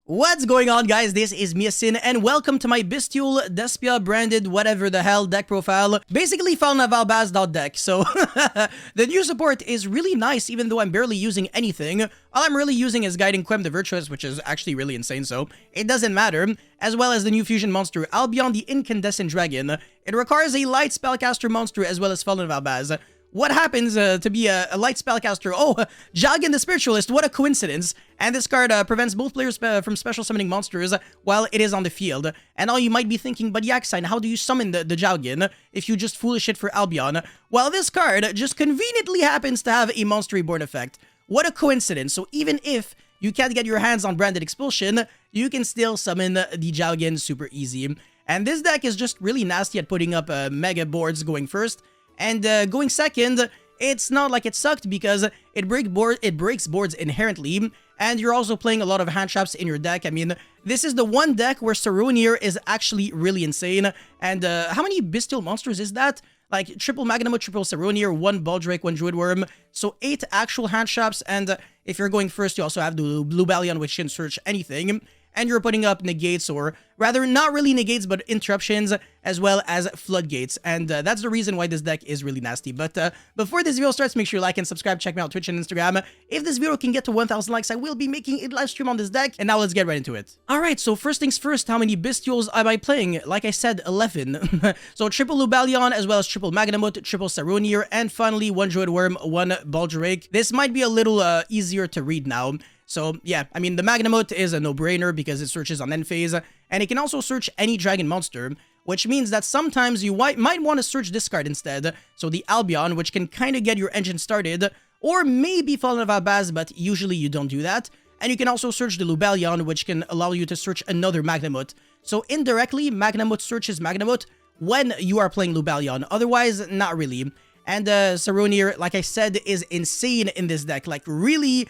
What's going on, guys? This is Miasin, and welcome to my BYSTIAL DESPIA branded whatever the hell deck profile. Basically, deck. So, the new support is really nice, even though I'm barely using anything. All I'm really using is Guiding Quem the Virtuous, which is actually really insane, so it doesn't matter. As well as the new fusion monster, Albion the Incandescent Dragon. It requires a light spellcaster monster as well as Fallen Valbaz. What happens to be a light spellcaster? Oh, Jalgan the Spiritualist, what a coincidence. And this card prevents both players from special summoning monsters while it is on the field. And now you might be thinking, but Yaksign, how do you summon the Jalgan if you just foolish it for Albion? Well, this card just conveniently happens to have a Monster Reborn effect. What a coincidence. So even if you can't get your hands on Branded Expulsion, you can still summon the Jalgan super easy. And this deck is just really nasty at putting up mega boards going first. And going second, it's not like it sucked because it breaks boards inherently, and you're also playing a lot of hand traps in your deck. I mean, this is the one deck where Saronir is actually really insane. And how many Bestial monsters is that? Like triple Magnamut, triple Saronir, 1 Baldrake, 1 Druidworm, so 8 actual hand traps. And if you're going first, you also have the Blue Balion, which can search anything. And you're putting up negates, or rather not really negates, but interruptions, as well as floodgates. And that's the reason why this deck is really nasty. But before this video starts, make sure you like and subscribe. Check me out on Twitch and Instagram. If this video can get to 1,000 likes, I will be making a live stream on this deck. And now let's get right into it. Alright, so first things first, how many Bestials am I playing? Like I said, 11. So triple Lubalion, as well as triple Magnamut, triple Saronir, and finally 1 Druidworm, 1 Baldrake. This might be a little easier to read now. So, yeah, I mean, the Magnamut is a no-brainer because it searches on end phase, and it can also search any dragon monster, which means that sometimes you might want to search this card instead. So the Albion, which can kind of get your engine started, or maybe Fallen Valbaz, but usually you don't do that. And you can also search the Lubalion, which can allow you to search another Magnamut. So indirectly, Magnamut searches Magnamut when you are playing Lubalion, otherwise, not really. And Saronir, like I said, is insane in this deck, like really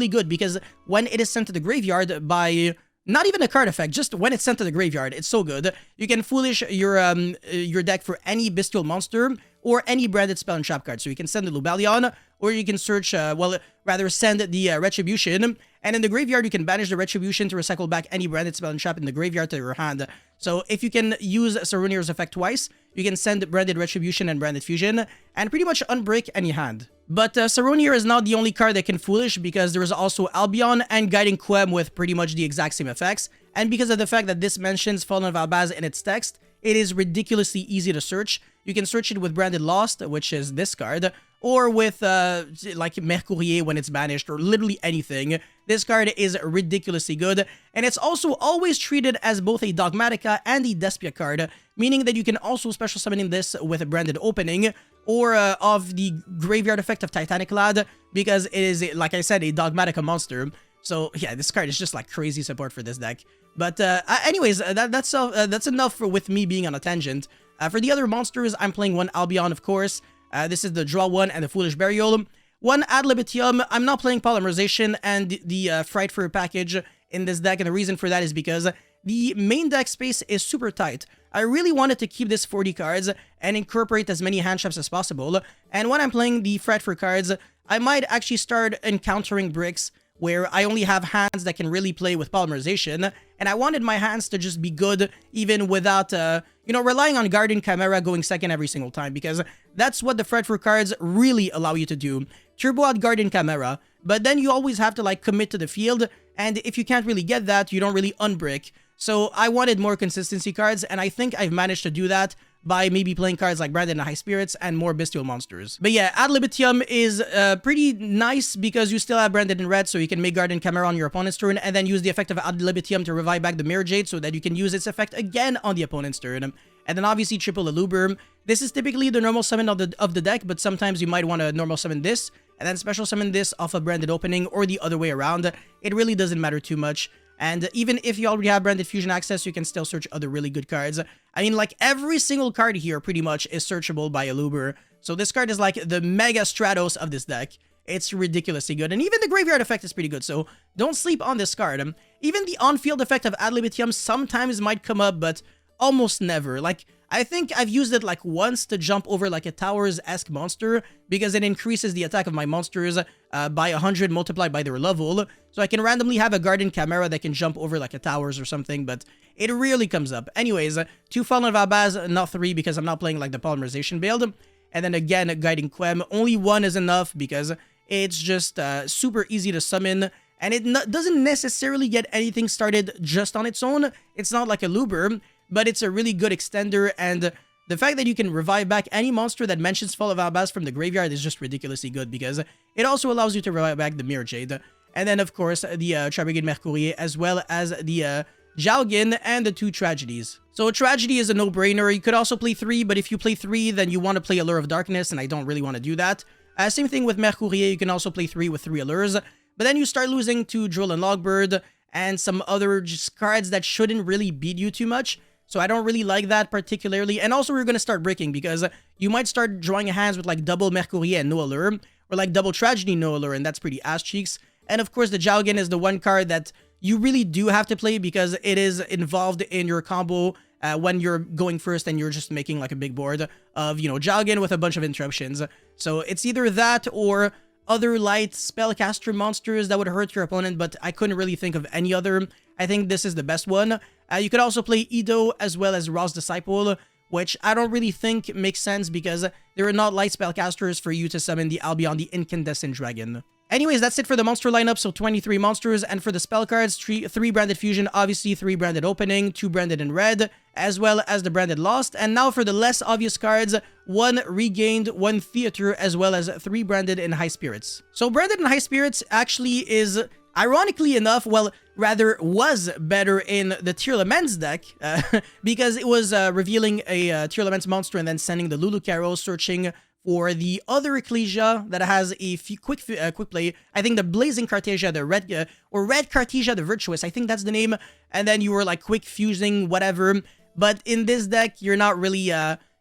good, because when it is sent to the graveyard by not even a card effect, just when it's sent to the graveyard, it's so good. You can foolish your deck for any bestial monster or any branded spell and trap card. So you can send the Lubalion, or you can search, send the Retribution, and in the graveyard you can banish the Retribution to recycle back any branded spell and trap in the graveyard to your hand. So if you can use Saronir's effect twice, you can send branded Retribution and branded Fusion, and pretty much unbreak any hand. But Saronir is not the only card that can foolish, because there is also Albion and Guiding Quem with pretty much the exact same effects, and because of the fact that this mentions Fallen Valbaz in its text, it is ridiculously easy to search. You can search it with Branded Lost, which is this card, or with like Mercourier when it's banished, or literally anything. This card is ridiculously good, and it's also always treated as both a Dogmatica and a Despia card, meaning that you can also special summon in this with a Branded Opening, or of the Graveyard effect of Titanic Lad, because it is, like I said, a Dogmatica monster. So yeah, this card is just like crazy support for this deck. But anyways, that's enough with me being on a tangent. For the other monsters, I'm playing 1 Albion, of course. This is the Draw 1 and the Foolish Burial. 1 Ad Libitum. I'm not playing Polymerization and the Frightfur package in this deck, and the reason for that is because the main deck space is super tight. I really wanted to keep this 40 cards and incorporate as many hand traps as possible, and when I'm playing the Frightfur cards, I might actually start encountering bricks where I only have hands that can really play with Polymerization, and I wanted my hands to just be good even without, relying on Guardian Chimera going second every single time, because that's what the Frightfur cards really allow you to do. Turbo out Guardian Chimera, but then you always have to like commit to the field, and if you can't really get that, you don't really unbrick. So I wanted more consistency cards, and I think I've managed to do that by maybe playing cards like Branded and High Spirits and more bestial monsters. But yeah, Ad Libitum is pretty nice because you still have Branded in red, so you can make Guardian Chimera on your opponent's turn, and then use the effect of Ad Libitum to revive back the Mirror Jade so that you can use its effect again on the opponent's turn. And then obviously triple Aluber. This is typically the normal summon of the deck, but sometimes you might want to normal summon this, and then special summon this off a Branded Opening, or the other way around. It really doesn't matter too much. And even if you already have Branded Fusion access, you can still search other really good cards. I mean, like, every single card here pretty much is searchable by Aluber. So this card is like the mega Stratos of this deck. It's ridiculously good. And even the Graveyard effect is pretty good, so don't sleep on this card. Even the on-field effect of Ad Libitum sometimes might come up, but almost never. Like, I think I've used it like once to jump over like a towers-esque monster because it increases the attack of my monsters by 100 multiplied by their level. So I can randomly have a Guardian Chimera that can jump over like a towers or something, but it rarely comes up. Anyways, 2 Fallen Valbaz, not 3 because I'm not playing like the polymerization build. And then again, Guiding Quem, only 1 is enough because it's just super easy to summon. And it doesn't necessarily get anything started just on its own. It's not like a Luber, but it's a really good extender. And the fact that you can revive back any monster that mentions Fall of Albaz from the graveyard is just ridiculously good because it also allows you to revive back the Mirror Jade. And then, of course, the Trabrigade Mercourier, as well as the Jalgin and the 2 Tragedies. So Tragedy is a no-brainer. You could also play 3, but if you play 3, then you want to play Allure of Darkness, and I don't really want to do that. Same thing with Mercourier. You can also play 3 with 3 Allures. But then you start losing to Droll and Logbird and some other just cards that shouldn't really beat you too much. So I don't really like that particularly. And also we're going to start breaking because you might start drawing hands with like double Mercourier and no Allure. Or like double Tragedy, no Allure, and that's pretty ass cheeks. And of course the Jalgin is the one card that you really do have to play because it is involved in your combo when you're going first and you're just making like a big board of, you know, Jalgin with a bunch of interruptions. So it's either that or other light spellcaster monsters that would hurt your opponent, but I couldn't really think of any other. I think this is the best one. You could also play Ido as well as Ra's Disciple, which I don't really think makes sense because there are not light spellcasters for you to summon the Albion, the Incandescent Dragon. Anyways, that's it for the monster lineup, so 23 monsters, and for the spell cards, 3 branded fusion, obviously 3 branded opening, 2 branded in red, as well as the branded lost, and now for the less obvious cards, 1 regained, 1 theater, as well as 3 branded in high spirits. So branded in high spirits actually is, ironically enough, well, rather was better in the Tearlaments deck, because it was revealing a Tearlaments monster and then sending the Lulu Caro searching for the other Ecclesia that has a quick play. I think the Blazing Cartesia, the Red Cartesia, the Virtuous, I think that's the name. And then you were like quick fusing, whatever. But in this deck, you're not really,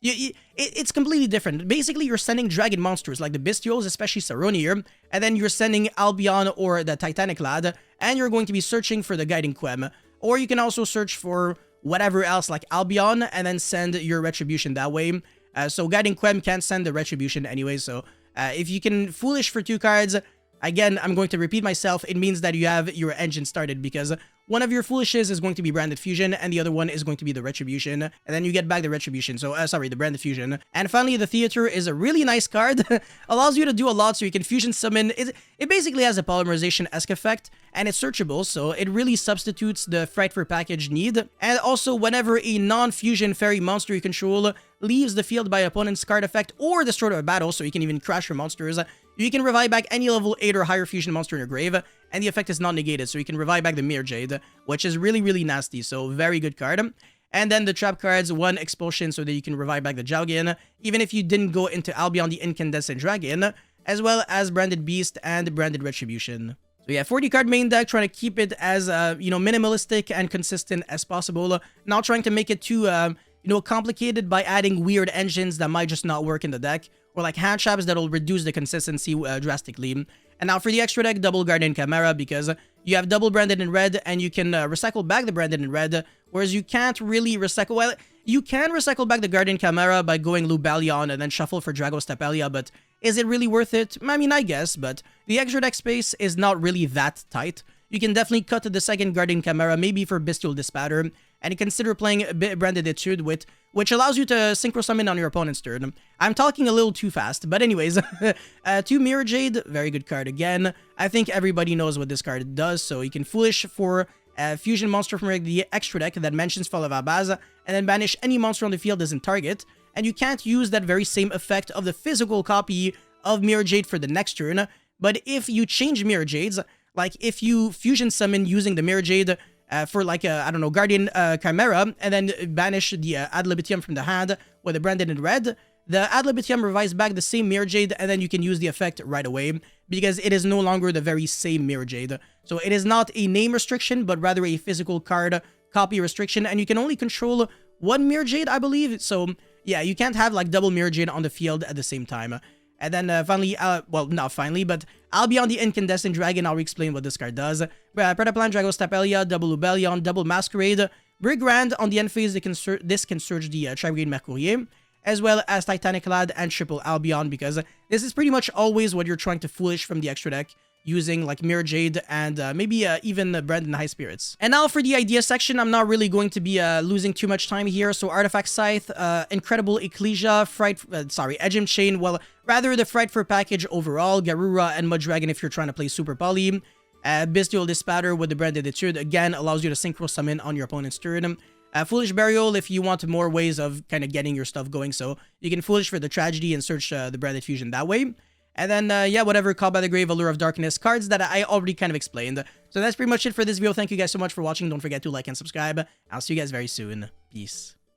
it's completely different. Basically, you're sending dragon monsters like the Bestials, especially Saronir, and then you're sending Albion or the Titanic Lad, and you're going to be searching for the Guiding Quem. Or you can also search for whatever else like Albion and then send your Retribution that way. So Guiding Quem can't send the Retribution anyway, so if you can Foolish for 2 cards, again, I'm going to repeat myself, it means that you have your engine started because one of your Foolishes is going to be Branded Fusion and the other one is going to be the Retribution, and then you get back the Retribution, so, sorry, the Branded Fusion. And finally, the Theater is a really nice card, allows you to do a lot, so you can fusion summon. It basically has a polymerization-esque effect, and it's searchable, so it really substitutes the Frightful package need. And also, whenever a non-fusion fairy monster you control leaves the field by opponent's card effect or destroyed by battle, so you can even crash your monsters, you can revive back any level 8 or higher fusion monster in your grave, and the effect is not negated, so you can revive back the Mirror Jade, which is really, really nasty, so very good card. And then the trap cards, 1 Expulsion, so that you can revive back the Jalgin, even if you didn't go into Albion, the Incandescent Dragon, as well as Branded Beast and Branded Retribution. So yeah, 40 card main deck, trying to keep it as, you know, minimalistic and consistent as possible, not trying to make it too, you know, complicated by adding weird engines that might just not work in the deck, or like hand traps that'll reduce the consistency drastically. And now for the extra deck, double Guardian Chimera, because you have double branded in red, and you can recycle back the branded in red, whereas you can't really recycle, well, you can recycle back the Guardian Chimera by going Lubalion and then shuffle for Dragostapelia, but is it really worth it? I mean, I guess, but the extra deck space is not really that tight. You can definitely cut to the second Guardian Chimera, maybe for Bestial Dispatter, and consider playing a bit Branded Etude, which allows you to Synchro Summon on your opponent's turn. I'm talking a little too fast, but anyways, 2 Mirror Jade, very good card again. I think everybody knows what this card does, so you can Foolish for a fusion monster from the extra deck that mentions Fall of Albaz, and then banish any monster on the field doesn't target, and you can't use that very same effect of the physical copy of Mirror Jade for the next turn, but if you change Mirror Jades, like if you fusion summon using the Mirror Jade, for like a, I don't know, Guardian Chimera, and then banish the Ad Libitum from the hand with a branded in red, the Ad Libitum revives back the same Mirror Jade, and then you can use the effect right away, because it is no longer the very same Mirror Jade. So it is not a name restriction, but rather a physical card copy restriction, and you can only control 1 Mirror Jade, I believe. So yeah, you can't have like double Mirror Jade on the field at the same time. And then finally, well, not finally, but Albion the Incandescent Dragon, I'll explain what this card does. Predaplan, Dragostapelia, double Lubellion, double Masquerade, Brig Grand, on the end phase, this can surge the Tri-Brigade Mercourier, as well as Titanic Lad and Triple Albion, because this is pretty much always what you're trying to foolish from the extra deck, using like Mirror Jade and maybe even Brandon High Spirits. And now for the idea section, I'm not really going to be losing too much time here. So Artifact Scythe, Incredible Ecclesia, Edgem Chain, well, rather the Frightful package overall, Garura and Mud Dragon if you're trying to play Super Poly. Bestial Dispatter with the Branded Etude, again, allows you to Synchro Summon on your opponent's turn. Foolish Burial if you want more ways of kind of getting your stuff going, so you can Foolish for the Tragedy and search the Branded Fusion that way. And then, yeah, whatever, Call by the Grave, Allure of Darkness, cards that I already kind of explained. So that's pretty much it for this video. Thank you guys so much for watching. Don't forget to like and subscribe. I'll see you guys very soon. Peace.